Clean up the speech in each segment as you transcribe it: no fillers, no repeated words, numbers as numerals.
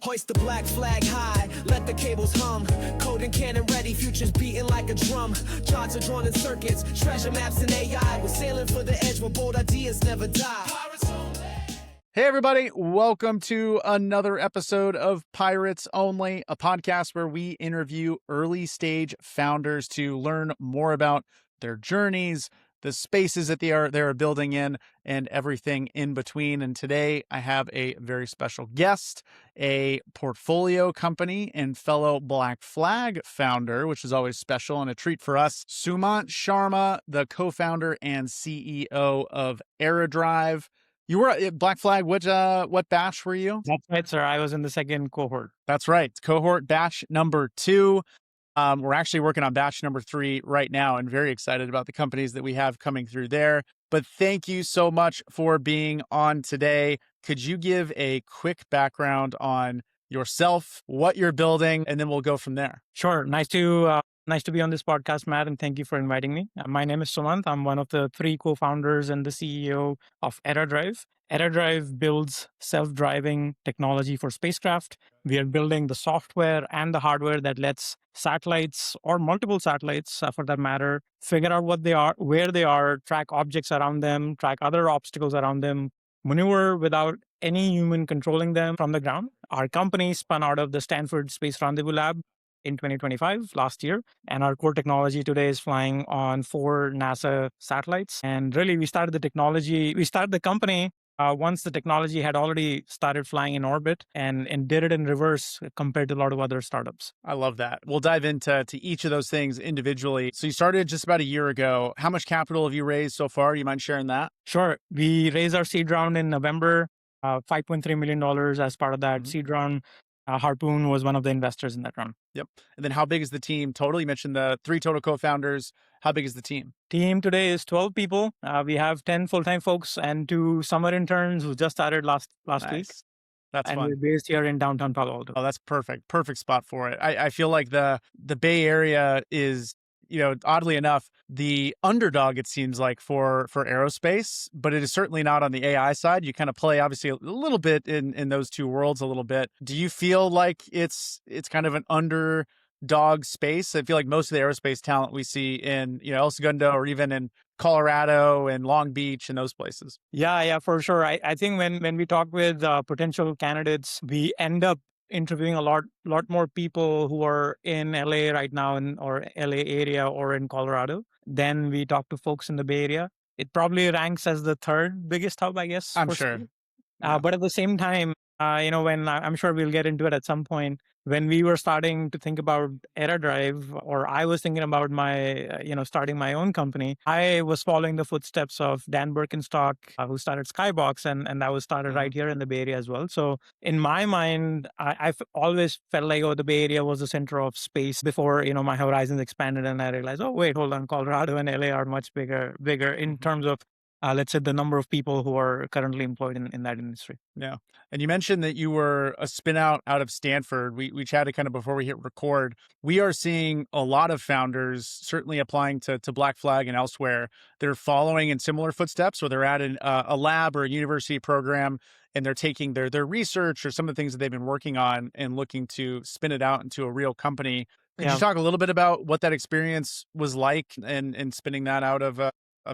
Hoist the black flag high, let the cables hum. Code and cannon ready, futures beating like a drum. Charts are drawn in circuits, treasure maps and AI. We're sailing for the edge where bold ideas never die. Hey, everybody. Welcome to another episode of Pirates Only, a podcast where we interview early stage founders to learn more about their journeys, the spaces that they're building in, and everything in between. And today I have a very special guest, a portfolio company and fellow Black Flag founder, which is always special and a treat for us. Sumant Sharma, the co-founder and CEO of EraDrive. You were at Black Flag. What batch were you? That's right, sir. I was in the second cohort. That's right. Cohort batch number 2. We're actually working on batch number 3 right now and very excited about the companies that we have coming through there. But thank you so much for being on today. Could you give a quick background on yourself, what you're building, and then we'll go from there? Sure. Nice to be on this podcast, Matt, and thank you for inviting me. My name is Sumant. I'm one of the 3 co-founders and the CEO of EraDrive. EraDrive builds self-driving technology for spacecraft. We are building the software and the hardware that lets satellites, or multiple satellites for that matter, figure out what they are, where they are, track objects around them, track other obstacles around them, maneuver without any human controlling them from the ground. Our company spun out of the Stanford Space Rendezvous Lab in 2025, last year. And our core technology today is flying on 4 NASA satellites. And really, we started the company once the technology had already started flying in orbit and did it in reverse compared to a lot of other startups. I love that. We'll dive into each of those things individually. So you started just about a year ago. How much capital have you raised so far? You mind sharing that? Sure. We raised our seed round in November, $5.3 million as part of that seed round. Harpoon was one of the investors in that round. Yep. And then how big is the team total? You mentioned the 3 total co-founders. How big is the team? Team today is 12 people. We have 10 full-time folks and 2 summer interns who just started last week. That's and fun. We're based here in downtown Palo Alto. Oh, that's perfect. Perfect spot for it. I feel like the Bay Area is, oddly enough, the underdog, it seems like, for aerospace, but it is certainly not on the AI side. You kind of play, obviously, a little bit in those 2 worlds a little bit. Do you feel like it's kind of an underdog space? I feel like most of the aerospace talent we see in, El Segundo or even in Colorado and Long Beach and those places. Yeah, for sure. I think when we talk with potential candidates, we end up interviewing a lot more people who are in LA right now or LA area or in Colorado. Then we talk to folks in the Bay Area. It probably ranks as the 3rd biggest hub, I guess. I'm sure. Yeah. But at the same time, when I'm sure we'll get into it at some point, when we were starting to think about EraDrive, or I was thinking about starting my own company, I was following the footsteps of Dan Birkenstock, who started Skybox, and that was started right here in the Bay Area as well. So in my mind, I've always felt like, the Bay Area was the center of space before, my horizons expanded, and I realized, wait, hold on, Colorado and LA are much bigger in terms of let's say the number of people who are currently employed in that industry. Yeah. And you mentioned that you were a spin out of Stanford. We chatted kind of before we hit record. We are seeing a lot of founders certainly applying to Black Flag and elsewhere. They're following in similar footsteps, or they're at a lab or a university program, and they're taking their research or some of the things that they've been working on and looking to spin it out into a real company. Could you talk a little bit about what that experience was like and spinning that out of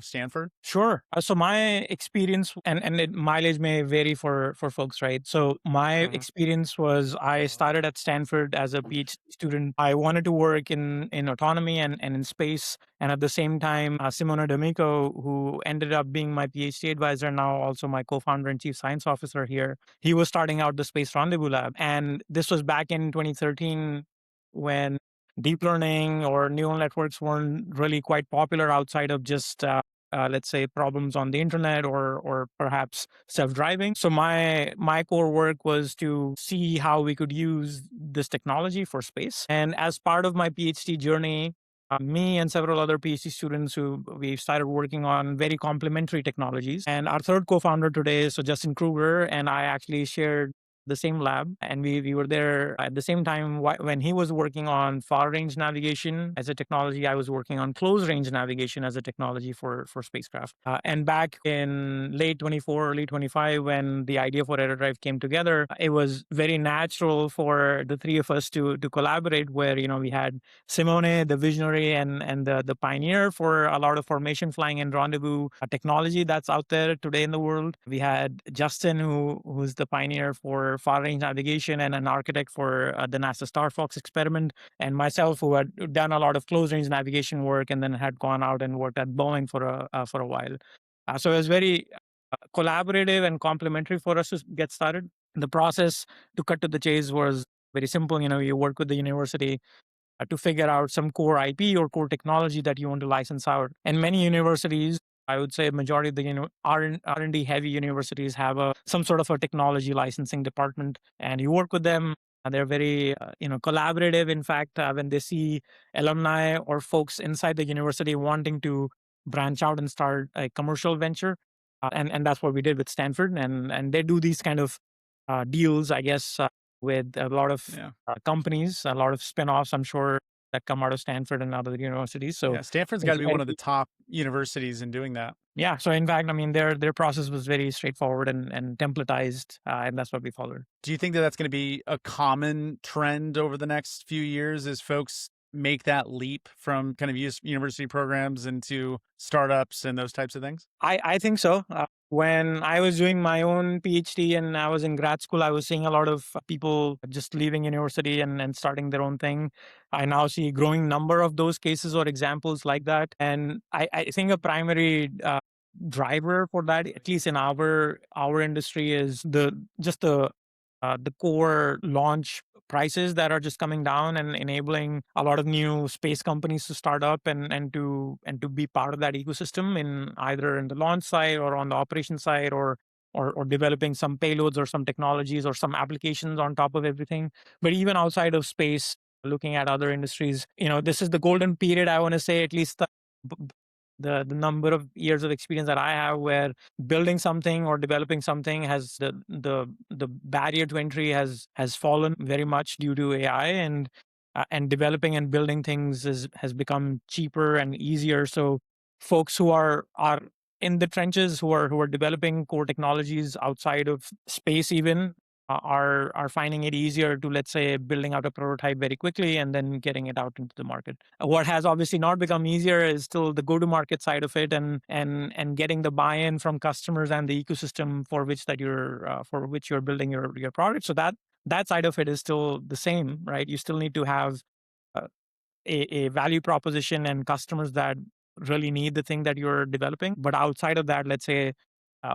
Stanford? Sure. So my experience, and mileage may vary for folks, right? So my experience was, I started at Stanford as a PhD student. I wanted to work in autonomy and in space. And at the same time, Simona D'Amico, who ended up being my PhD advisor, now also my co-founder and chief science officer here, he was starting out the Space Rendezvous Lab. And this was back in 2013 when deep learning or neural networks weren't really quite popular outside of just, let's say, problems on the internet or perhaps self-driving. So my core work was to see how we could use this technology for space. And as part of my PhD journey, me and several other PhD students who we started working on very complementary technologies. And our 3rd co-founder today, so Justin Kruger, and I actually shared the same lab, and we were there at the same time. When he was working on far range navigation as a technology, I was working on close range navigation as a technology for spacecraft. And back in late 24, early 25, when the idea for EraDrive came together, it was very natural for the three of us to collaborate. Where we had Simone, the visionary and the pioneer for a lot of formation flying and rendezvous technology that's out there today in the world. We had Justin, who's the pioneer for far range navigation and an architect for the NASA Star Fox experiment, and myself, who had done a lot of close range navigation work and then had gone out and worked at Boeing for a while. So it was very collaborative and complementary for us to get started. The process, to cut to the chase, was very simple. You work with the university to figure out some core IP or core technology that you want to license out. And many universities, I would say a majority of the R&D heavy universities have some sort of a technology licensing department, and you work with them. They're very collaborative. In fact, when they see alumni or folks inside the university wanting to branch out and start a commercial venture, and that's what we did with Stanford, and they do these kind of deals, I guess, with a lot of companies, a lot of spin-offs, I'm sure, that come out of Stanford and other universities. So Stanford's got to be one of the top universities in doing that. Yeah. So in fact, their process was very straightforward and templatized, and that's what we followed. Do you think that that's going to be a common trend over the next few years as folks make that leap from kind of university programs into startups and those types of things? I think so. When I was doing my own PhD and I was in grad school, I was seeing a lot of people just leaving university and starting their own thing. I now see a growing number of those cases or examples like that. And I think a primary driver for that, at least in our industry, is the core launch prices that are just coming down and enabling a lot of new space companies to start up and to be part of that ecosystem, in either in the launch side or on the operation side, or developing some payloads or some technologies or some applications on top of everything. But even outside of space, looking at other industries, this is the golden period, I want to say, at least the number of years of experience that I have, where building something or developing something has the barrier to entry has fallen very much due to AI, and developing and building things has become cheaper and easier. So folks who are in the trenches, who are developing core technologies outside of space even, are finding it easier to, let's say, building out a prototype very quickly and then getting it out into the market. What has obviously not become easier is still the go-to-market side of it, and getting the buy-in from customers and the ecosystem for which you're building your product. So that side of it is still the same, right? You still need to have a value proposition and customers that really need the thing that you're developing. But outside of that, let's say,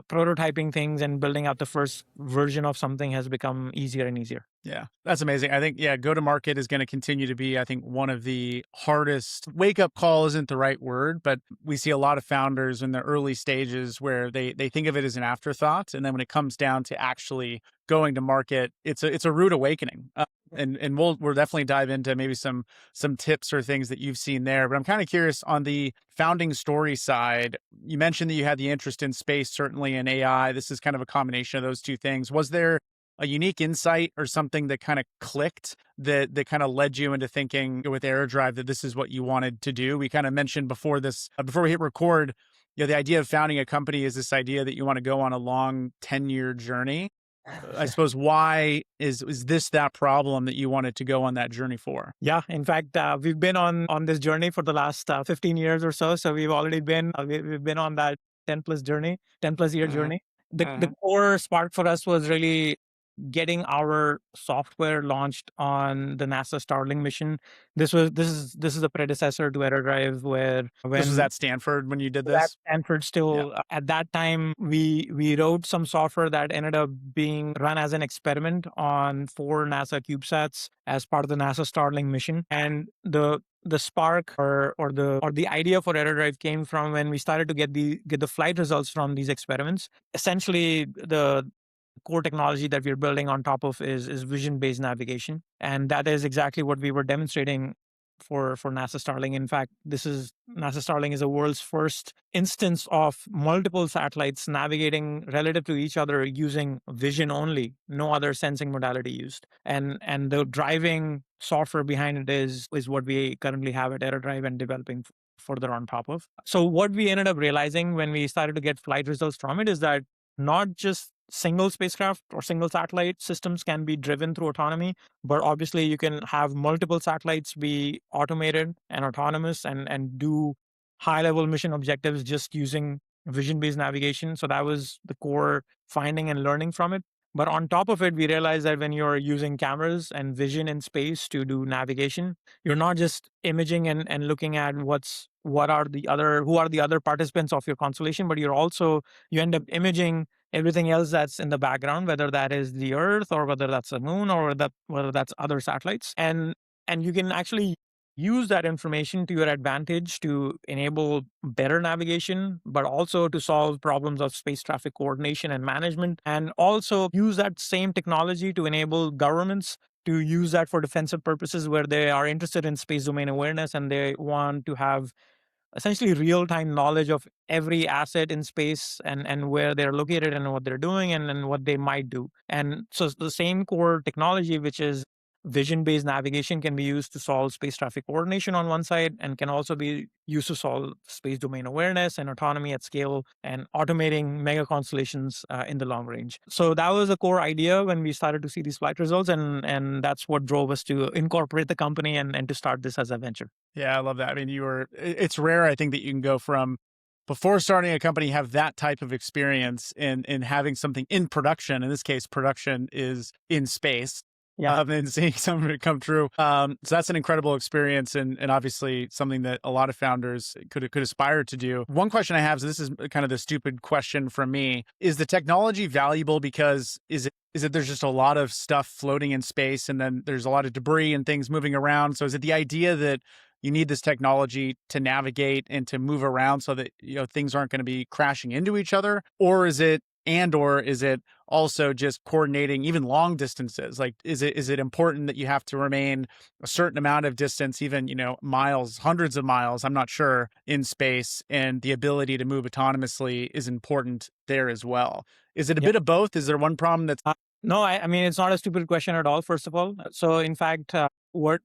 prototyping things and building out the first version of something has become easier and easier. Yeah, that's amazing. I think, go to market is going to continue to be, I think, one of the hardest. Wake up call isn't the right word, but we see a lot of founders in the early stages where they think of it as an afterthought. And then when it comes down to actually going to market, it's a rude awakening. And we'll definitely dive into maybe some tips or things that you've seen there. But I'm kind of curious on the founding story side. You mentioned that you had the interest in space, certainly in AI. This is kind of a combination of those two things. Was there a unique insight or something that kind of clicked that kind of led you into thinking with EraDrive that this is what you wanted to do? We kind of mentioned before we hit record, the idea of founding a company is this idea that you want to go on a long 10-year journey. I suppose, why is this that problem that you wanted to go on that journey for? Yeah, in fact, we've been on this journey for the last 15 years or so. So we've already been we've been on that 10 plus year journey. The core spark for us was really getting our software launched on the NASA Starling mission. This is the predecessor to EraDrive, when this was at Stanford when you did this. At Stanford, still at that time, we wrote some software that ended up being run as an experiment on 4 NASA CubeSats as part of the NASA Starling mission. And the spark or the idea for EraDrive came from when we started to get the flight results from these experiments. Essentially, the core technology that we're building on top of is vision-based navigation. And that is exactly what we were demonstrating for NASA Starling. In fact, NASA Starling is the world's first instance of multiple satellites navigating relative to each other using vision only, no other sensing modality used. And the driving software behind it is what we currently have at EraDrive and developing further on top of. So what we ended up realizing when we started to get flight results from it is that not just single spacecraft or single satellite systems can be driven through autonomy, but obviously you can have multiple satellites be automated and autonomous and do high level mission objectives just using vision based navigation. So that was the core finding and learning from it. But on top of it, we realized that when you're using cameras and vision in space to do navigation, you're not just imaging and looking at who are the other participants of your constellation, but you end up imaging everything else that's in the background, whether that is the Earth or whether that's the moon or whether that's other satellites. And you can actually use that information to your advantage to enable better navigation, but also to solve problems of space traffic coordination and management, and also use that same technology to enable governments to use that for defensive purposes where they are interested in space domain awareness and they want to have essentially real-time knowledge of every asset in space and where they're located and what they're doing and what they might do. And so the same core technology, which is vision-based navigation, can be used to solve space traffic coordination on one side and can also be used to solve space domain awareness and autonomy at scale and automating mega constellations in the long range. So that was a core idea when we started to see these flight results, and that's what drove us to incorporate the company and to start this as a venture. Yeah, I love that. I mean, it's rare, I think, that you can go from before starting a company, have that type of experience in having something in production. In this case, production is in space. Yeah. And seeing some of it come true. So that's an incredible experience and obviously something that a lot of founders could aspire to do. One question I have, so this is kind of the stupid question from me, is the technology valuable because is it there's just a lot of stuff floating in space and then there's a lot of debris and things moving around? So is it the idea that you need this technology to navigate and to move around so that things aren't going to be crashing into each other? Or is it also just coordinating even long distances? Like, is it important that you have to remain a certain amount of distance, even, miles, hundreds of miles, I'm not sure, in space, and the ability to move autonomously is important there as well? Is it a bit of both? Is there one problem that's... No, I mean, it's not a stupid question at all, first of all. So in fact, what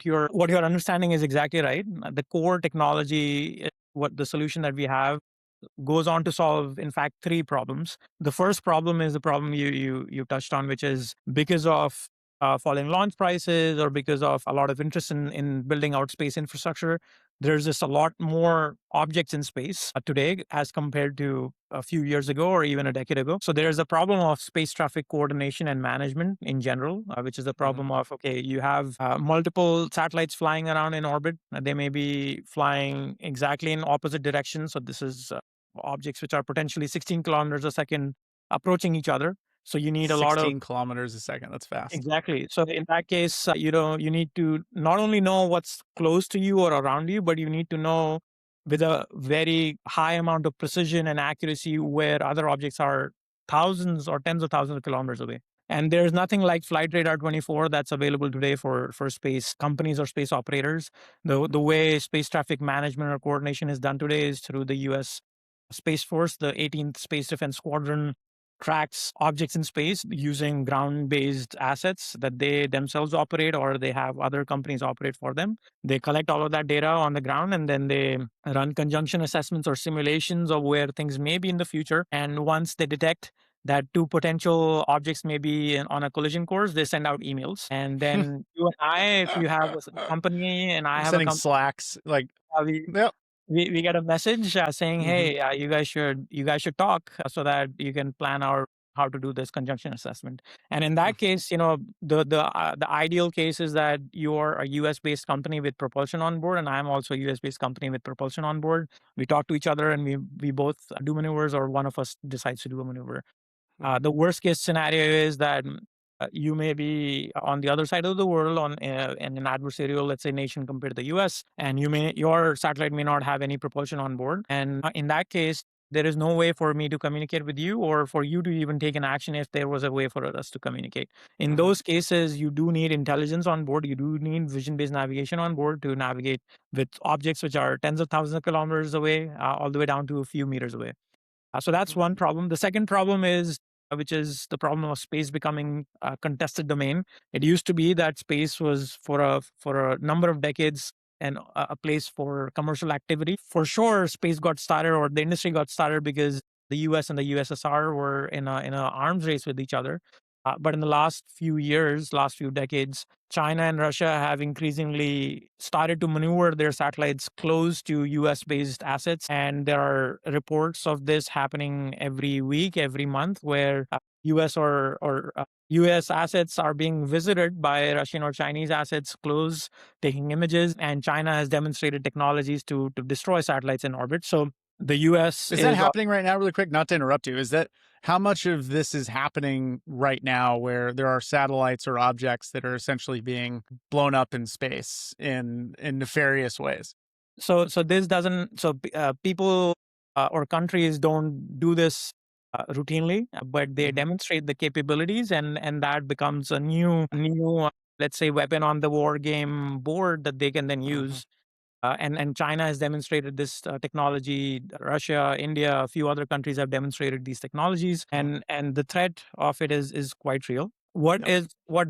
your understanding is exactly right. The core technology, what the solution that we have goes on to solve, in fact, three problems. The first problem is the problem you touched on, which is because of falling launch prices or because of a lot of interest in building out space infrastructure, there's just a lot more objects in space today as compared to a few years ago or even a decade ago. So there's a problem of space traffic coordination and management in general, which is the problem of, okay, you have multiple satellites flying around in orbit. They may be flying exactly in opposite directions. So this is objects which are potentially 16 kilometers a second approaching each other. So you need a lot of 16 kilometers a second. That's fast. Exactly. So in that case, you need to not only know what's close to you or around you, but you need to know with a very high amount of precision and accuracy where other objects are thousands or tens of thousands of kilometers away. And there's nothing like Flight Radar 24 that's available today for space companies or space operators. The way space traffic management or coordination is done today is through the US Space Force. The 18th Space Defense Squadron tracks objects in space using ground-based assets that they themselves operate or they have other companies operate for them. They collect all of that data on the ground and then they run conjunction assessments or simulations of where things may be in the future. And once they detect that two potential objects may be on a collision course, they send out emails. And then you and I, if you have a company and I have a Sending company, slacks, like, yep. we get a message saying, "Hey, you guys should talk so that you can plan out how to do this conjunction assessment." And in that case, the ideal case is that you're a US based company with propulsion on board, and I'm also a US based company with propulsion on board. We talk to each other, and we both do maneuvers, or one of us decides to do a maneuver. The worst case scenario is that you may be on the other side of the world in an adversarial, let's say, nation compared to the US, and your satellite may not have any propulsion on board. And in that case, there is no way for me to communicate with you or for you to even take an action if there was a way for us to communicate. In those cases, you do need intelligence on board. You do need vision-based navigation on board to navigate with objects which are tens of thousands of kilometers away, all the way down to a few meters away. So that's one problem. The second problem is, which is the problem of space becoming a contested domain. It used to be that space was for a number of decades and a place for commercial activity. For sure, space got started or the industry got started because the U.S. and the USSR were in a arms race with each other. But in the last few years, last few decades, China and Russia have increasingly started to maneuver their satellites close to US based assets. And there are reports of this happening every week, every month, where US or US assets are being visited by Russian or Chinese assets close, taking images. And China has demonstrated technologies to destroy satellites in orbit. So the US Is that happening right now, really quick? Not to interrupt you. Is that how much of this is happening right now where there are satellites or objects that are essentially being blown up in space in nefarious ways? So this doesn't, people or countries don't do this routinely, but they demonstrate the capabilities, and that becomes a new let's say weapon on the war game board that they can then use. And China has demonstrated this technology. Russia, India, a few other countries have demonstrated these technologies, and the threat of it is quite real. What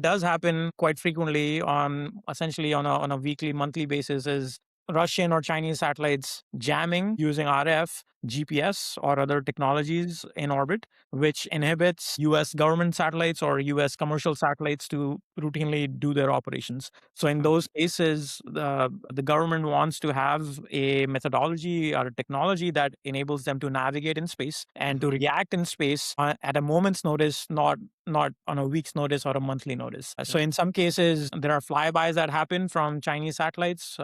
does happen quite frequently on essentially on a weekly, monthly basis is Russian or Chinese satellites jamming using RF, GPS, or other technologies in orbit, which inhibits US government satellites or US commercial satellites to routinely do their operations. So in those cases, the government wants to have a methodology or a technology that enables them to navigate in space and to react in space at a moment's notice, not on a week's notice or a monthly notice. So in some cases, there are flybys that happen from Chinese satellites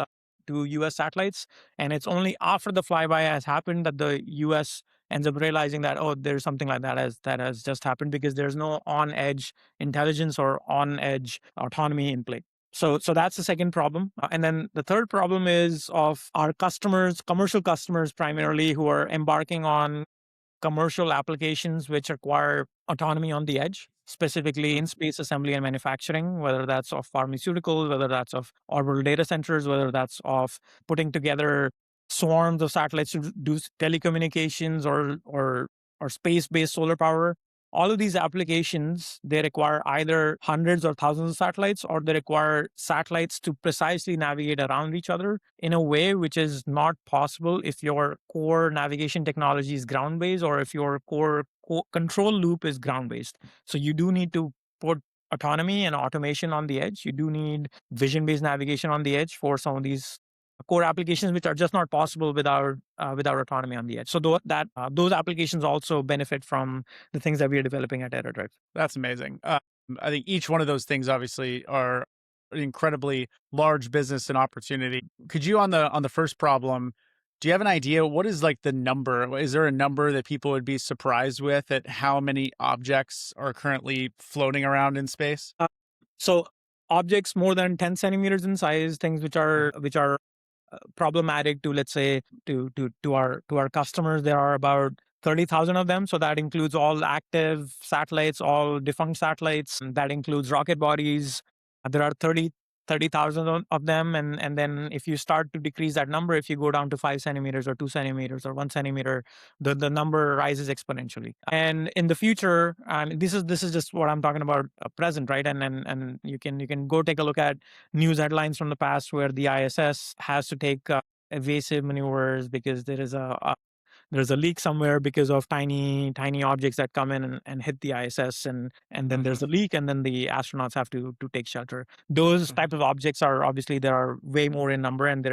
to US satellites, and it's only after the flyby has happened that the US ends up realizing that, oh, there's something like that has just happened, because there's no on-edge intelligence or on-edge autonomy in play. So that's the second problem. And then the third problem is of our customers, commercial customers primarily, who are embarking on commercial applications which require autonomy on the edge, specifically in space assembly and manufacturing, whether that's of pharmaceuticals, whether that's of orbital data centers, whether that's of putting together swarms of satellites to do telecommunications or space-based solar power. All of these applications, they require either hundreds or thousands of satellites, or they require satellites to precisely navigate around each other in a way which is not possible if your core navigation technology is ground-based or if your core control loop is ground-based. So you do need to put autonomy and automation on the edge. You do need vision-based navigation on the edge for some of these core applications which are just not possible without autonomy on the edge. So those applications also benefit from the things that we are developing at EraDrive. That's amazing. I think each one of those things obviously are an incredibly large business and opportunity. Could you on the first problem, do you have an idea what is like the number? Is there a number that people would be surprised with at how many objects are currently floating around in space? So objects more than 10 centimeters in size, things which are problematic to, let's say, to our customers, there are about 30,000 of them. So that includes all active satellites, all defunct satellites. That includes rocket bodies. There are 30,000 of them. And then if you start to decrease that number, if you go down to 5 centimeters or 2 centimeters or 1 centimeter, the number rises exponentially. And in the future, and this is just what I'm talking about present, right? And you can go take a look at news headlines from the past where the ISS has to take evasive maneuvers because there's a leak somewhere because of tiny objects that come in and hit the ISS, and then there's a leak, and then the astronauts have to take shelter. Those type of objects are obviously, there are way more in number, and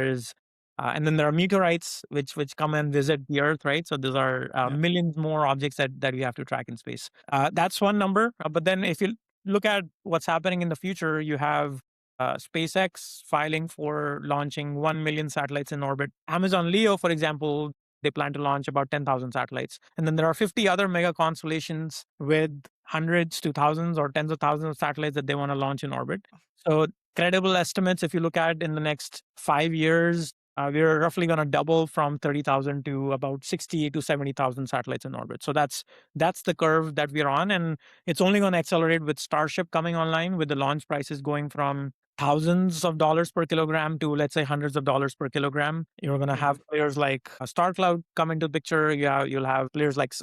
and then there are meteorites which come and visit the Earth, right? So those are millions more objects that we have to track in space. That's one number. But then if you look at what's happening in the future, you have SpaceX filing for launching 1 million satellites in orbit. Amazon Leo, for example, they plan to launch about 10,000 satellites. And then there are 50 other mega constellations with hundreds to thousands or tens of thousands of satellites that they want to launch in orbit. So credible estimates, if you look at in the next 5 years, we're roughly going to double from 30,000 to about 60 to 70,000 satellites in orbit. So that's the curve that we're on, and it's only going to accelerate with Starship coming online, with the launch prices going from thousands of dollars per kilogram to, let's say, hundreds of dollars per kilogram. You're going to have players like StarCloud come into the picture. You'll have players like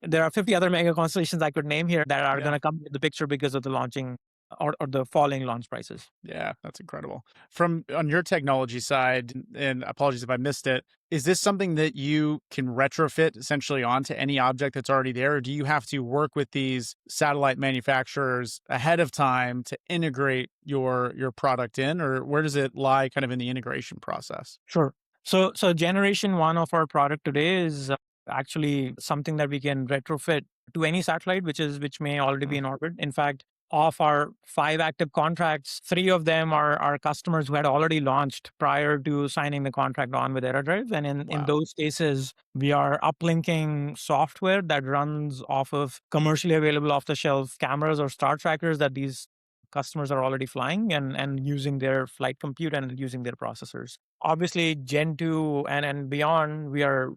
there are 50 other mega constellations I could name here that are going to come into the picture because of the launching or the falling launch prices. Yeah, that's incredible. From on your technology side, and apologies if I missed it, is this something that you can retrofit essentially onto any object that's already there? Or do you have to work with these satellite manufacturers ahead of time to integrate your product in? Or where does it lie kind of in the integration process? Sure. So generation one of our product today is actually something that we can retrofit to any satellite which may already be in orbit. In fact, of our 5 active contracts, 3 of them are customers who had already launched prior to signing the contract on with EraDrive. And in those cases, we are uplinking software that runs off of commercially available off-the-shelf cameras or star trackers that these customers are already flying, and using their flight compute and using their processors. Obviously, Gen 2 and beyond, we are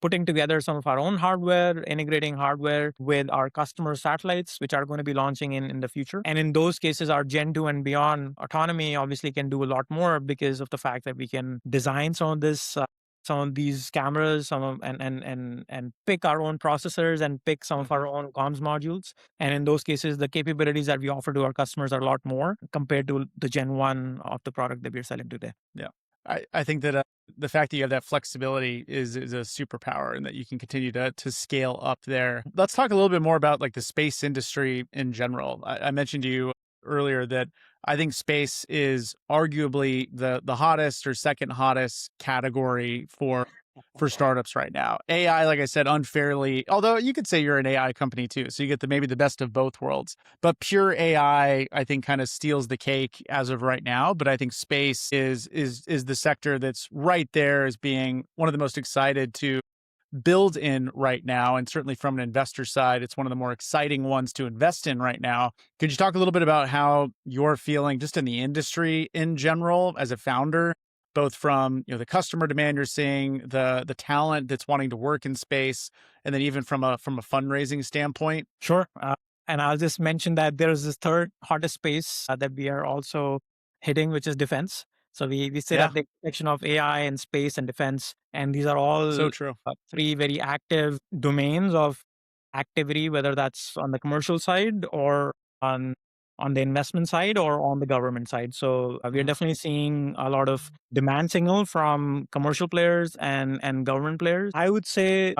putting together some of our own hardware, integrating hardware with our customer satellites, which are going to be launching in the future. And in those cases, our Gen 2 and beyond autonomy obviously can do a lot more because of the fact that we can design some of these cameras, and pick our own processors and pick some of our own comms modules. And in those cases, the capabilities that we offer to our customers are a lot more compared to the Gen 1 of the product that we're selling today. Yeah. I think that the fact that you have that flexibility is a superpower, and that you can continue to scale up there. Let's talk a little bit more about like the space industry in general. I mentioned to you earlier that I think space is arguably the hottest or second hottest category for startups right now. AI, like I said, unfairly, although you could say you're an AI company too, so you get maybe the best of both worlds. But pure AI, I think, kind of steals the cake as of right now. But I think space is the sector that's right there as being one of the most excited to build in right now. And certainly from an investor side, it's one of the more exciting ones to invest in right now. Could you talk a little bit about how you're feeling just in the industry in general as a founder, both from the customer demand you're seeing, the talent that's wanting to work in space, and then even from a fundraising standpoint? Sure. And I'll just mention that there's this third hottest space that we are also hitting, which is defense. So we sit at the intersection of AI and space and defense, and these are all so true. 3 very active domains of activity, whether that's on the commercial side or on the investment side or on the government side. So we're definitely seeing a lot of demand signal from commercial players and government players. I would say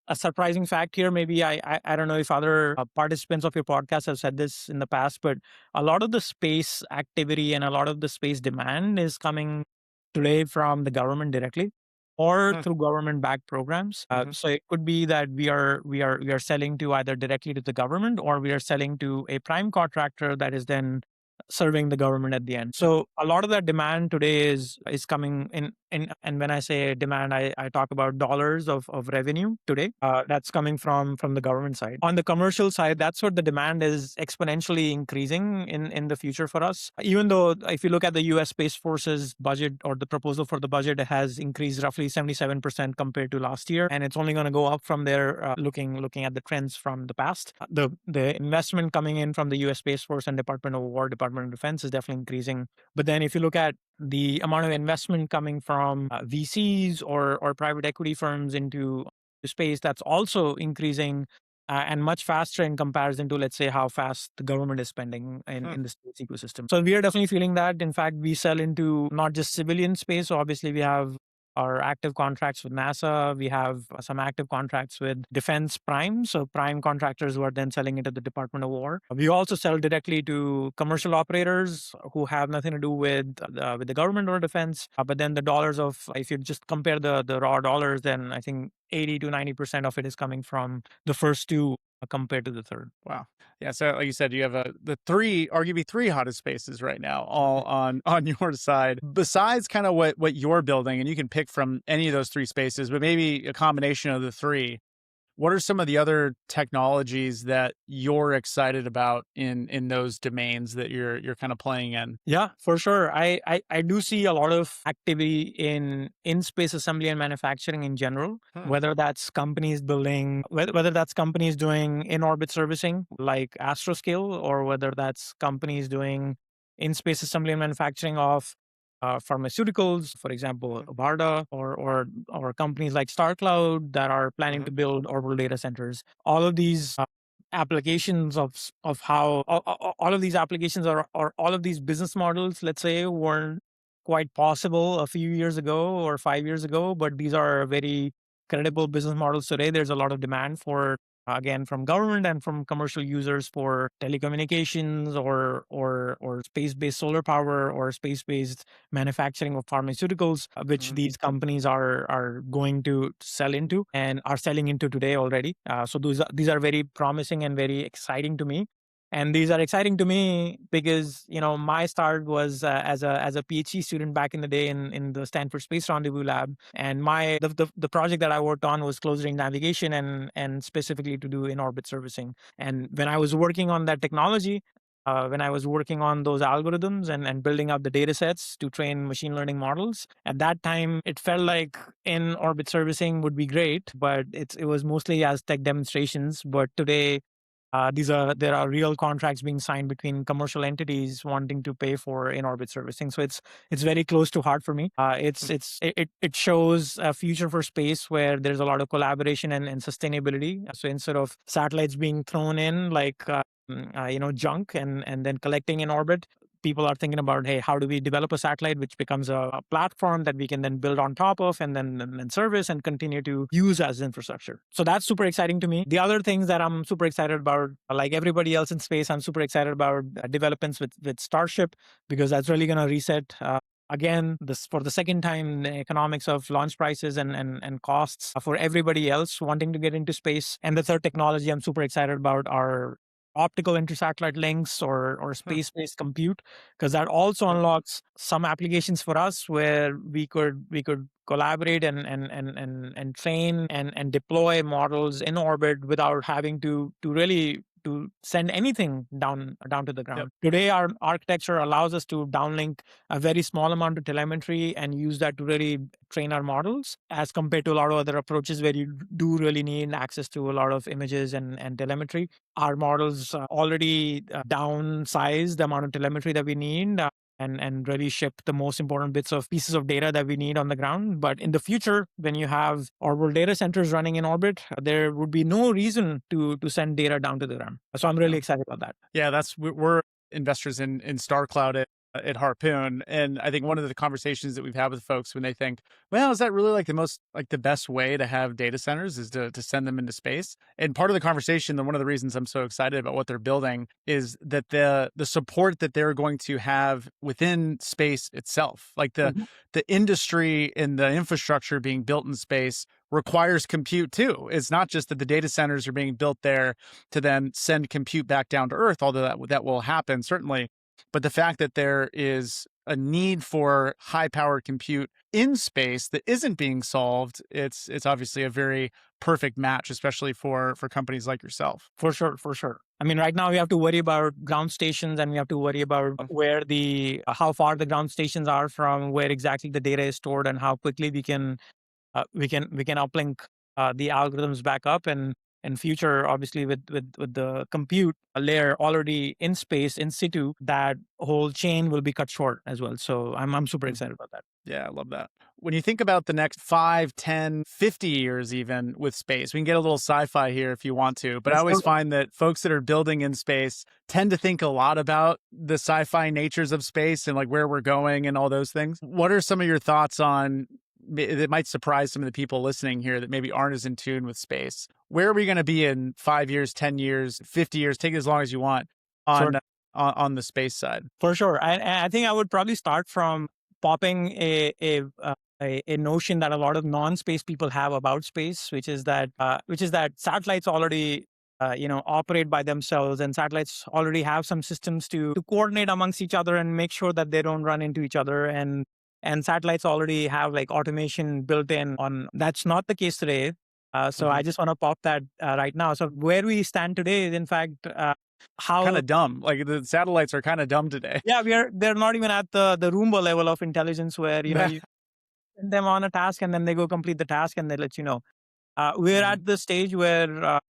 a surprising fact here, maybe I don't know if other participants of your podcast have said this in the past, but a lot of the space activity and a lot of the space demand is coming today from the government directly or through government-backed programs. So it could be that we are selling to either directly to the government, or we are selling to a prime contractor that is then serving the government at the end. So a lot of that demand today is coming in, and when I say demand, I talk about dollars of revenue today. That's coming from the government side. On the commercial side, that's what the demand is exponentially increasing in the future for us. Even though if you look at the US Space Force's budget, or the proposal for the budget, it has increased roughly 77% compared to last year, and it's only going to go up from there. Looking at the trends from the past, the investment coming in from the US Space Force and Department of War, Department of Defense is definitely increasing. But then if you look at the amount of investment coming from VCs or private equity firms into space, that's also increasing and much faster in comparison to, let's say, how fast the government is spending in the space ecosystem. So we are definitely feeling that. In fact, we sell into not just civilian space. So obviously we have our active contracts with NASA. We have some active contracts with defense primes, so prime contractors who are then selling into the Department of War. We also sell directly to commercial operators who have nothing to do with the government or defense. But then the dollars if you just compare the raw dollars, then I think 80 to 90% of it is coming from the first 2 compared to the third. Wow. Yeah. So like you said, you have arguably 3 hottest spaces right now, all on your side. Besides kind of what you're building, and you can pick from any of those 3 spaces, but maybe a combination of the 3. What are some of the other technologies that you're excited about in those domains that you're kind of playing in? Yeah, for sure. I do see a lot of activity in space assembly and manufacturing in general, whether that's companies building, whether that's companies doing in-orbit servicing like Astroscale, or whether that's companies doing in-space assembly and manufacturing of pharmaceuticals, for example, BARDA, or companies like StarCloud that are planning to build orbital data centers. All of these applications of how all of these applications or all of these business models, let's say, weren't quite possible a few years ago or 5 years ago, but these are very credible business models today. There's a lot of demand for, again, from government and from commercial users for telecommunications or space-based solar power or space-based manufacturing of pharmaceuticals, which these companies are going to sell into and are selling into today already. So these are very promising and very exciting to me. And these are exciting to me because, my start was as a PhD student back in the day in the Stanford Space Rendezvous Lab, and the project that I worked on was close range navigation and specifically to do in orbit servicing. And when I was working on that technology, when I was working on those algorithms and building up the data sets to train machine learning models, at that time, it felt like in orbit servicing would be great, but it was mostly as tech demonstrations. But today, there are real contracts being signed between commercial entities wanting to pay for in-orbit servicing. So it's very close to heart for me. It shows a future for space where there's a lot of collaboration and sustainability. So instead of satellites being thrown in like junk and then collecting in orbit, people are thinking about, hey, how do we develop a satellite which becomes a platform that we can then build on top of and then service and continue to use as infrastructure. So that's super exciting to me. The other things that I'm super excited about, like everybody else in space, I'm super excited about developments with Starship, because that's really going to reset again, this for the second time, the economics of launch prices and costs for everybody else wanting to get into space. And the third technology I'm super excited about are optical intersatellite links or space-based compute, because that also unlocks some applications for us where we could collaborate and train and deploy models in orbit without having to really to send anything down to the ground. Today, our architecture allows us to downlink a very small amount of telemetry and use that to really train our models, as compared to a lot of other approaches where you do really need access to a lot of images and telemetry. Our models already downsize the amount of telemetry that we need. And really ship the most important pieces of data that we need on the ground. But in the future, when you have orbital data centers running in orbit, there would be no reason to send data down to the ground. So I'm really excited about that. Yeah, we're investors in StarCloud at Harpoon. And I think one of the conversations that we've had with folks when they think, well, is that really like the best way to have data centers is to send them into space? And part of the conversation, and one of the reasons I'm so excited about what they're building, is that the support that they're going to have within space itself, like the industry and the infrastructure being built in space requires compute too. It's not just that the data centers are being built there to then send compute back down to Earth, although that will happen certainly. But the fact that there is a need for high-powered compute in space that isn't being solved, it's obviously a very perfect match, especially for companies like yourself. For sure. I mean, right now we have to worry about ground stations, and we have to worry about where how far the ground stations are from where exactly the data is stored, and how quickly we can uplink the algorithms back up. And future, obviously, with the compute layer already in space, in situ, that whole chain will be cut short as well. So I'm super excited about that. Yeah, I love that. When you think about the next 5, 10, 50 years even with space, we can get a little sci-fi here if you want to, but I always find that folks that are building in space tend to think a lot about the sci-fi natures of space and like where we're going and all those things. What are some of your thoughts on that might surprise some of the people listening here that maybe aren't as in tune with space? Where are we going to be in 5 years, 10 years, 50 years? Take it as long as you want on the space side. For sure. I think I would probably start from popping a notion that a lot of non-space people have about space, which is that satellites already operate by themselves, and satellites already have some systems to coordinate amongst each other and make sure that they don't run into each other. And satellites already have like automation built in on. That's not the case today. So I just want to pop that right now. So where we stand today is, in fact, how kind of dumb. Like the satellites are kind of dumb today. Yeah, they're not even at the Roomba level of intelligence where you send them on a task and then they go complete the task and they let you know. We're Mhm. at the stage where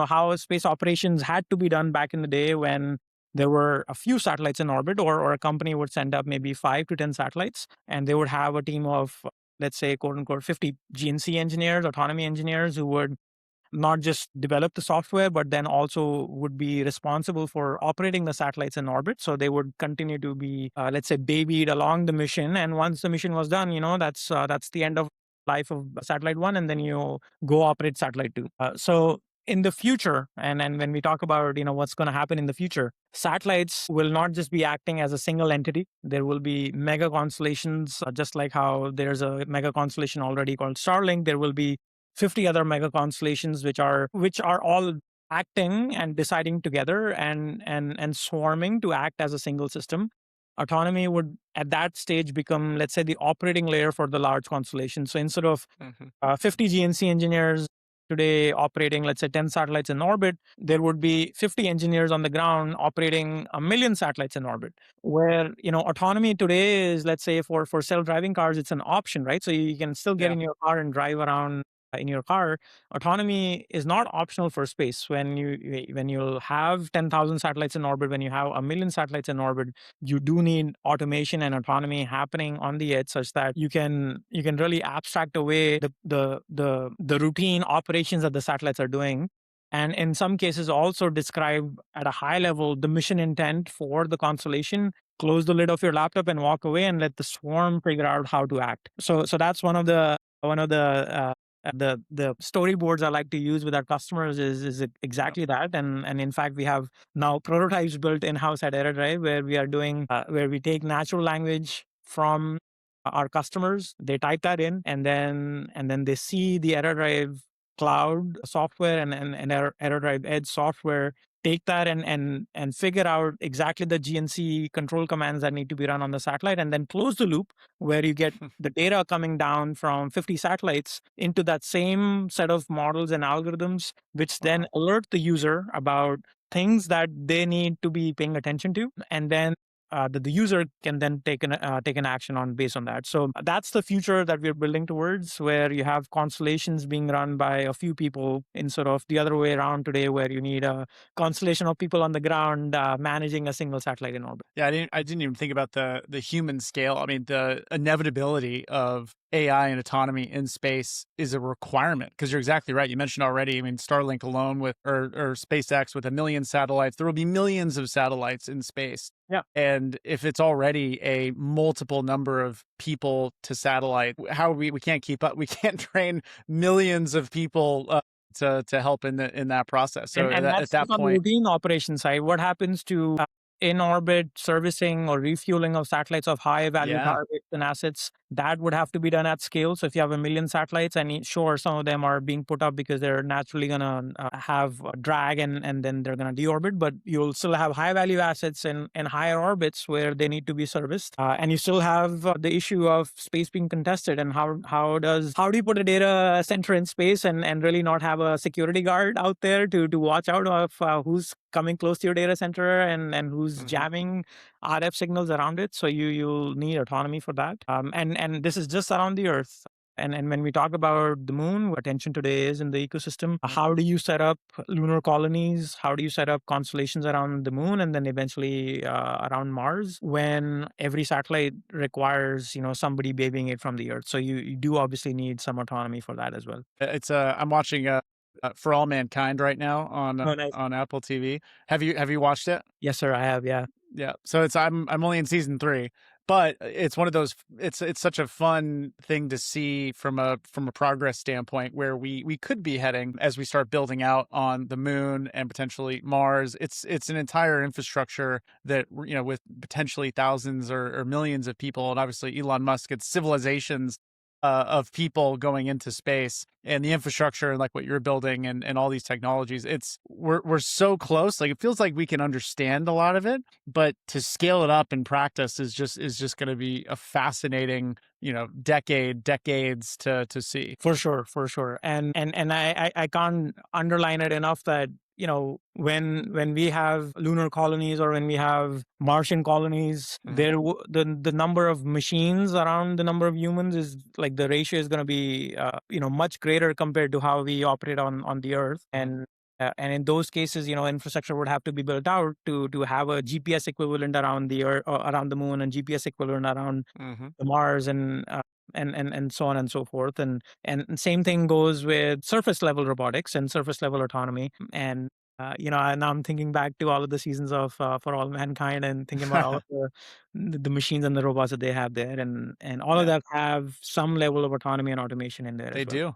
how space operations had to be done back in the day when there were a few satellites in orbit, or a company would send up maybe 5 to 10 satellites, and they would have a team of, let's say, quote unquote 50 GNC engineers, autonomy engineers, who would not just develop the software, but then also would be responsible for operating the satellites in orbit. So they would continue to be, let's say, babied along the mission. And once the mission was done, that's the end of life of satellite one, and then you go operate satellite two. So in the future, and when we talk about what's going to happen in the future, satellites will not just be acting as a single entity. There will be mega constellations, just like how there's a mega constellation already called Starling. There will be 50 other mega constellations which are all acting and deciding together and swarming to act as a single system. Autonomy would at that stage become, let's say, the operating layer for the large constellation. So instead of 50 GNC engineers today operating, let's say, 10 satellites in orbit, there would be 50 engineers on the ground operating a million satellites in orbit. Where autonomy today is, let's say, for self-driving cars, it's an option, right? So you can still get Yeah. in your car and drive around in your car. Autonomy is not optional for space. When you'll have 10,000 satellites in orbit, when you have a million satellites in orbit, you do need automation and autonomy happening on the edge, such that you can really abstract away the routine operations that the satellites are doing, and in some cases also describe at a high level the mission intent for the constellation. Close the lid of your laptop and walk away and let the swarm figure out how to act. So that's one of the storyboards I like to use with our customers is exactly that. And in fact, we have now prototypes built in-house at EraDrive, where we are doing where we take natural language from our customers. They type that in, and then they see the EraDrive cloud software and EraDrive Edge software take that and figure out exactly the GNC control commands that need to be run on the satellite, and then close the loop where you get the data coming down from 50 satellites into that same set of models and algorithms, which then alert the user about things that they need to be paying attention to, and then the user can then take an action on based on that. So that's the future that we're building towards, where you have constellations being run by a few people instead of the other way around today, where you need a constellation of people on the ground managing a single satellite in orbit. Yeah, I didn't even think about the human scale. I mean, the inevitability of AI and autonomy in space is a requirement, because you're exactly right. You mentioned already, I mean, Starlink alone with or SpaceX with 1 million satellites, there will be millions of satellites in space. Yeah. And if it's already a multiple number of people to satellite, how we can't keep up. We can't train millions of people to help in that process. So And at that's that just on the point, routine operation side. What happens to in-orbit servicing or refueling of satellites of high-value yeah. targets and assets? That would have to be done at scale. So if you have 1 million satellites, and sure, some of them are being put up because they're naturally going to have a drag, and then they're going to deorbit, but you'll still have high-value assets in higher orbits where they need to be serviced. And you still have the issue of space being contested, and how do you put a data center in space and really not have a security guard out there to watch out of who's coming close to your data center and who's jamming RF signals around it. So you'll need autonomy for that. And this is just around the Earth. And when we talk about the moon, where attention today is in the ecosystem, how do you set up lunar colonies? How do you set up constellations around the moon and then eventually around Mars, when every satellite requires somebody babying it from the Earth? So you do obviously need some autonomy for that as well. It's I'm watching For All Mankind right now Oh, nice. on Apple TV. Have you watched it? Yes, sir. I have. Yeah. Yeah. So I'm only in season 3, but it's one of those. It's such a fun thing to see from a progress standpoint, where we could be heading as we start building out on the moon and potentially Mars. It's an entire infrastructure that with potentially thousands or millions of people, and obviously Elon Musk, it's civilizations of people going into space and the infrastructure and like what you're building and all these technologies. We're so close. Like it feels like we can understand a lot of it, but to scale it up in practice is just going to be a fascinating, decades to see. For sure, for sure. And I can't underline it enough that, when we have lunar colonies or when we have Martian colonies, the number of machines around the number of humans is like the ratio is going to be much greater compared to how we operate on the Earth. And in those cases, infrastructure would have to be built out to have a GPS equivalent around the Earth, or around the moon, and GPS equivalent around the Mars, and so on and so forth. And same thing goes with surface level robotics and surface level autonomy. And and I'm thinking back to all of the seasons of For All Mankind, and thinking about all of the machines and the robots that they have there, and all of Yeah, that have some level of autonomy and automation in there they as well. do.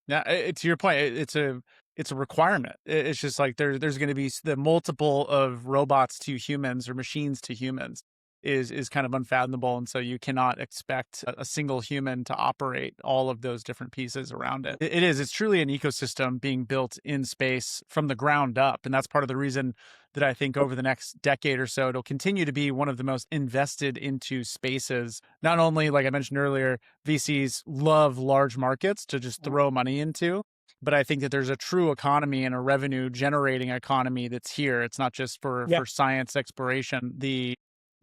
Yeah, to your point, it's a requirement. It's just like there's going to be the multiple of robots to humans or machines to humans is kind of unfathomable, and so you cannot expect a single human to operate all of those different pieces around it. It's truly an ecosystem being built in space from the ground up, and that's part of the reason that I think over the next decade or so it'll continue to be one of the most invested into spaces. Not only, like I mentioned earlier, VCs love large markets to just throw money into, but I think that there's a true economy and a revenue generating economy that's here. It's not just for Yeah, science exploration.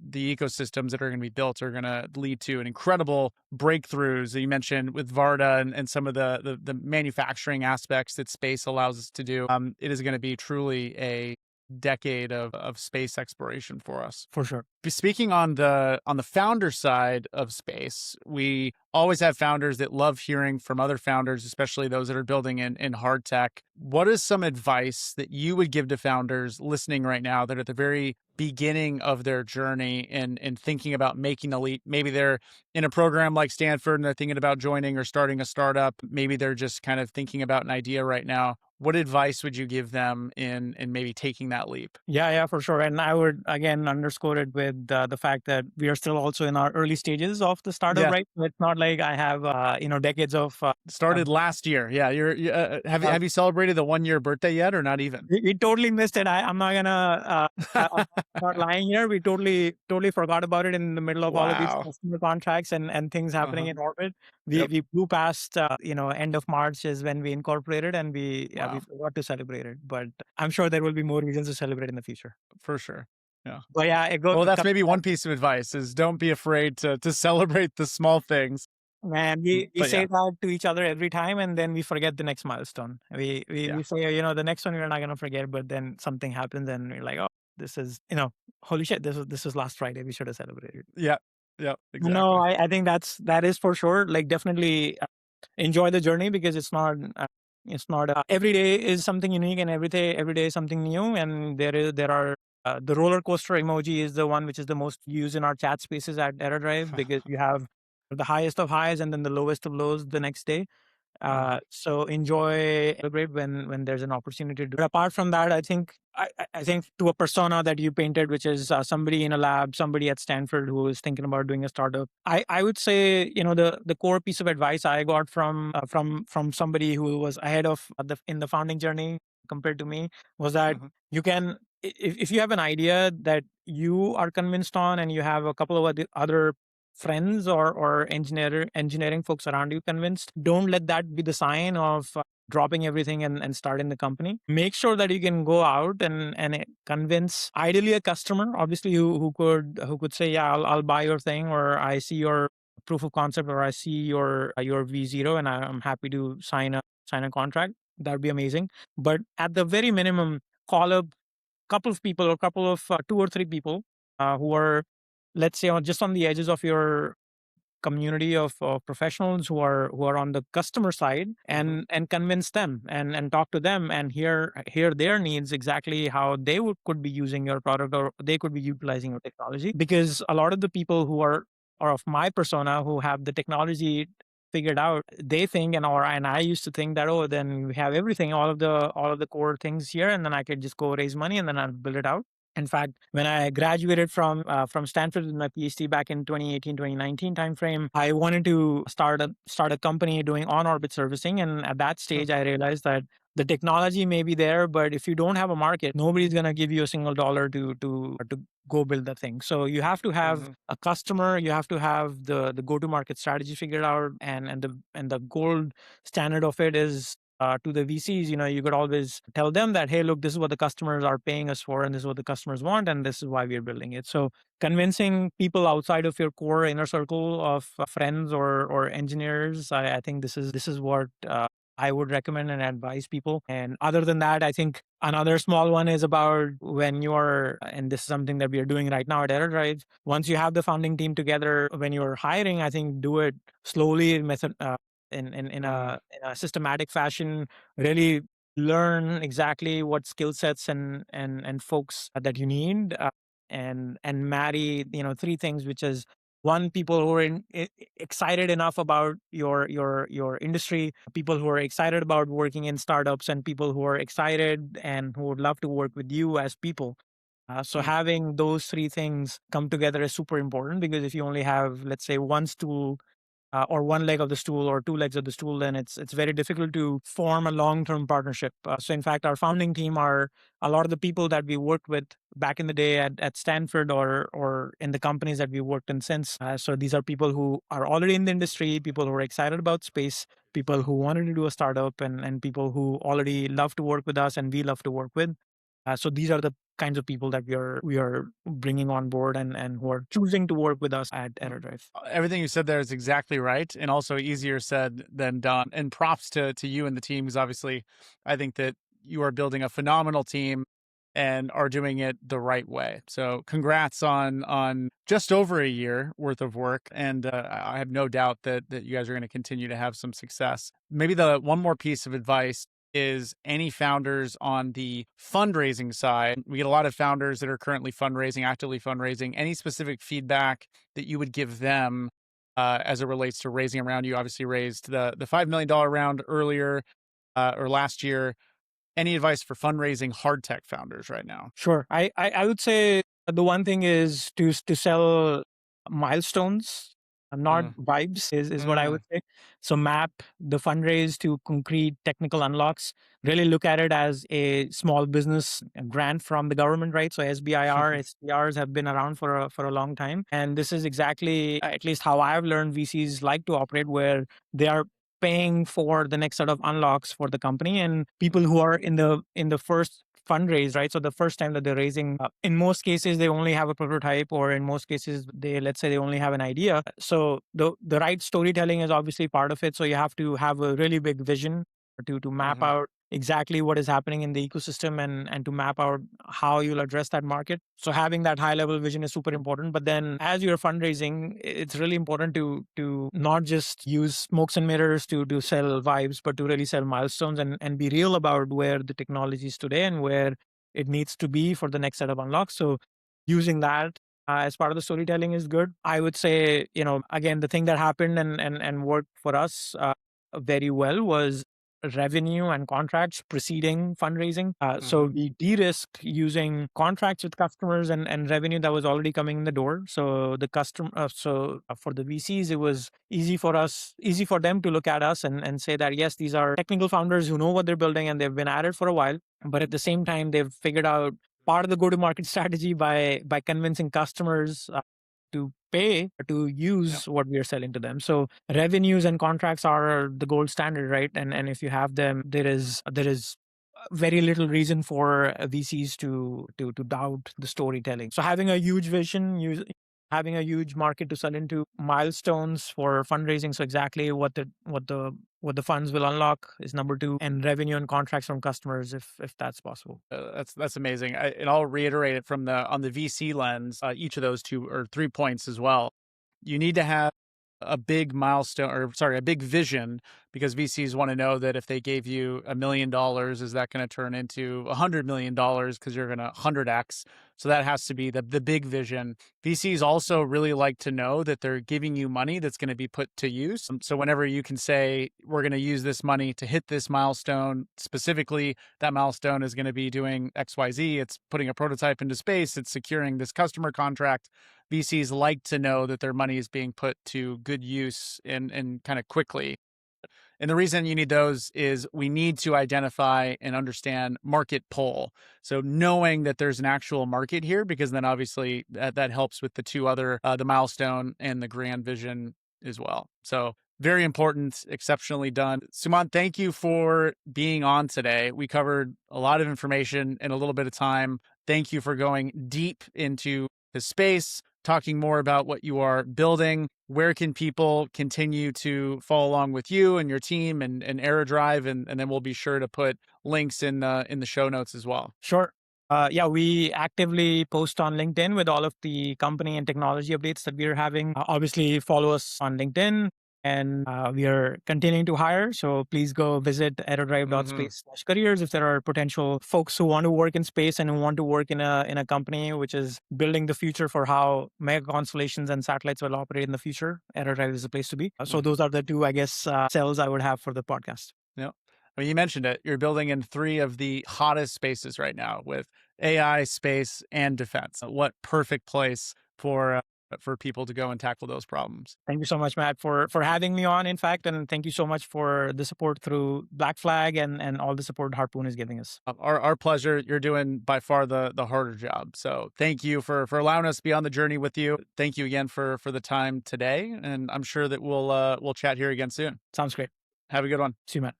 The ecosystems that are going to be built are going to lead to an incredible breakthroughs that you mentioned with Varda and some of the manufacturing aspects that space allows us to do. It is going to be truly a decade of space exploration for us. for sure. Speaking on the founder side of space, we always have founders that love hearing from other founders, especially those that are building in hard tech. What is some advice that you would give to founders listening right now that are at the very beginning of their journey and thinking about making the leap? Maybe they're in a program like Stanford and they're thinking about joining or starting a startup. Maybe they're just kind of thinking about an idea right now. What advice would you give them in maybe taking that leap? Yeah, for sure. And I would again underscore it with the fact that we are still also in our early stages of the startup, Yeah, right? So it's not like I have decades of started last year. Yeah, have you celebrated the 1 year birthday yet, or not even? we totally missed it. I'm not gonna I'm not lying here. We totally forgot about it in the middle of all of these Wow. customer contracts and things happening Uh-huh. in orbit. We Yep. we blew past end of March is when we incorporated, and we Wow. forgot to celebrate it. But I'm sure there will be more reasons to celebrate in the future. For sure. Yeah. But yeah, it go Well, that's coming maybe back. one piece of advice is don't be afraid to celebrate the small things. Man, we But say yeah, that to each other every time, and then we forget the next milestone. We we, yeah, we say, the next one we're not gonna forget, but then something happens, and we're like, oh, this is, holy shit, this was last Friday. We should have celebrated. yeah, yeah, No, exactly. I think that is for sure. Like, definitely enjoy the journey, because it's not every day is something unique, and every day is something new, and there are. The roller coaster emoji is the one which is the most used in our chat spaces at EraDrive, because you have the highest of highs and then the lowest of lows the next day. Uh-huh. So enjoy, celebrate when there's an opportunity to. But apart from that, I think to a persona that you painted, which is somebody in a lab, somebody at Stanford who is thinking about doing a startup. I would say, the core piece of advice I got from somebody who was ahead of in the founding journey compared to me, was that Uh-huh. you can, if you have an idea that you are convinced on, and you have a couple of other friends or engineering folks around you convinced, don't let that be the sign of dropping everything and starting the company. Make sure that you can go out and convince, ideally, a customer, obviously, who could say, yeah, I'll buy your thing, or I see your proof of concept, or I see your V0, and I'm happy to sign a contract. That would be amazing. But at the very minimum, call a couple of people, or couple of two or three people who are, let's say, just on the edges of your community of professionals who are on the customer side, Uh-huh. and convince them, and talk to them, and hear their needs, exactly how they could be using your product, or they could be utilizing your technology. Because a lot of the people who are of my persona, who have the technology figured out, they think, and I used to think that, oh, then we have everything, all of the core things here, and then I could just go raise money, and then I'll build it out. In fact, when I graduated from Stanford with my PhD back in 2018, 2019 timeframe, I wanted to start a company doing on-orbit servicing. And at that stage, I realized that the technology may be there, but if you don't have a market, nobody's going to give you a single dollar to go build the thing. So you have to have a customer, you have to have the go-to-market strategy figured out, and the gold standard of it is to the VCs, you could always tell them that, hey, look, this is what the customers are paying us for, and this is what the customers want, and this is why we're building it. So convincing people outside of your core inner circle of friends or engineers, I think this is what I would recommend and advise people. And other than that, I think another small one is about when you are, and this is something that we are doing right now at EraDrive. Once you have the founding team together, when you're hiring, I think do it slowly, in a systematic fashion. Really learn exactly what skill sets and folks that you need, and marry three things, which is one, people who are excited enough about your industry, people who are excited about working in startups, and people who are excited and who would love to work with you as people. So having those three things come together is super important, because if you only have, let's say, one stool, or one leg of the stool or two legs of the stool, then it's very difficult to form a long-term partnership. So in fact, our founding team are a lot of the people that we worked with back in the day at Stanford or in the companies that we worked in since. So these are people who are already in the industry, people who are excited about space, people who wanted to do a startup, and people who already love to work with us and we love to work with. So these are the kinds of people that we are bringing on board, and who are choosing to work with us at EraDrive. Everything you said there is exactly right, and also easier said than done. And props to you and the team, because obviously I think that you are building a phenomenal team and are doing it the right way. So congrats on just over a year worth of work. And I have no doubt that you guys are going to continue to have some success. Maybe the one more piece of advice is any founders on the fundraising side. We get a lot of founders that are currently fundraising, actively fundraising. Any specific feedback that you would give them as it relates to raising around? You obviously raised the $5 million round earlier or last year. Any advice for fundraising hard tech founders right now? Sure. I would say the one thing is to sell milestones, not vibes, is what I would say. So map the fundraise to concrete technical unlocks. Really look at it as a small business grant from the government, right? So SBIR, SBRs have been around for a long time. And this is exactly, at least how I've learned VCs like to operate, where they are paying for the next set of unlocks for the company, and people who are in the first fundraise, right? So the first time that they're raising, in most cases they only have a prototype, or in most cases let's say they only have an idea. So the right storytelling is obviously part of it. So you have to have a really big vision to map out exactly what is happening in the ecosystem, and to map out how you'll address that market. So having that high level vision is super important. But then as you're fundraising, it's really important to not just use smokes and mirrors to sell vibes, but to really sell milestones, and be real about where the technology is today and where it needs to be for the next set of unlocks. So using that as part of the storytelling is good. I would say, again, the thing that happened and worked for us very well was revenue and contracts preceding fundraising. So we de-risked using contracts with customers and revenue that was already coming in the door. So the customer, for the VCs, it was easy for them to look at us and say that, yes, these are technical founders who know what they're building and they've been at it for a while. But at the same time, they've figured out part of the go-to-market strategy by convincing customers to pay to use what we are selling to them. So revenues and contracts are the gold standard, right? And if you have them, there is very little reason for VCs to doubt the storytelling. So having a huge vision, having a huge market to sell into, milestones for fundraising. So exactly what the funds will unlock is number two, and revenue and contracts from customers if that's possible. That's amazing. And I'll reiterate it on the VC lens, each of those 2 or 3 points as well. You need to have a big milestone, a big vision, because VCs want to know that if they gave you $1 million, is that going to turn into $100 million because you're going to 100x? So that has to be the big vision. VCs also really like to know that they're giving you money that's going to be put to use. So whenever you can say, we're going to use this money to hit this milestone, specifically, that milestone is going to be doing XYZ. It's putting a prototype into space. It's securing this customer contract. VCs like to know that their money is being put to good use and kind of quickly. And the reason you need those is we need to identify and understand market pull. So knowing that there's an actual market here, because then obviously that helps with the two other, the milestone and the grand vision as well. So very important, exceptionally done. Sumant, thank you for being on today. We covered a lot of information in a little bit of time. Thank you for going deep into the space, talking more about what you are building. Where can people continue to follow along with you and your team and EraDrive? And then we'll be sure to put links in the show notes as well. Sure. We actively post on LinkedIn with all of the company and technology updates that we are having. Obviously, follow us on LinkedIn. And we are continuing to hire. So please go visit eradrive.space/careers if there are potential folks who want to work in space and who want to work in a company which is building the future for how mega constellations and satellites will operate in the future. EraDrive is the place to be. So those are the two, cells I would have for the podcast. Yeah. I mean, you mentioned it. You're building in 3 of the hottest spaces right now with AI, space, and defense. What perfect place for people to go and tackle those problems. Thank you so much, Matt, for having me on, in fact, and thank you so much for the support through Black Flag and all the support Harpoon is giving us. Our pleasure. You're doing by far the harder job. So thank you for allowing us to be on the journey with you. Thank you again for the time today, and I'm sure that we'll chat here again soon. Sounds great. Have a good one. See you, Matt.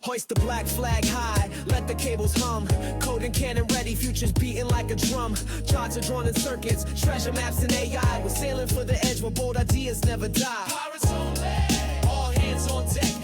Hoist the black flag high, let the cables hum. Code and cannon ready, futures beating like a drum. Charts are drawn in circuits, treasure maps and AI. We're sailing for the edge where bold ideas never die. Pirates only, all hands on deck.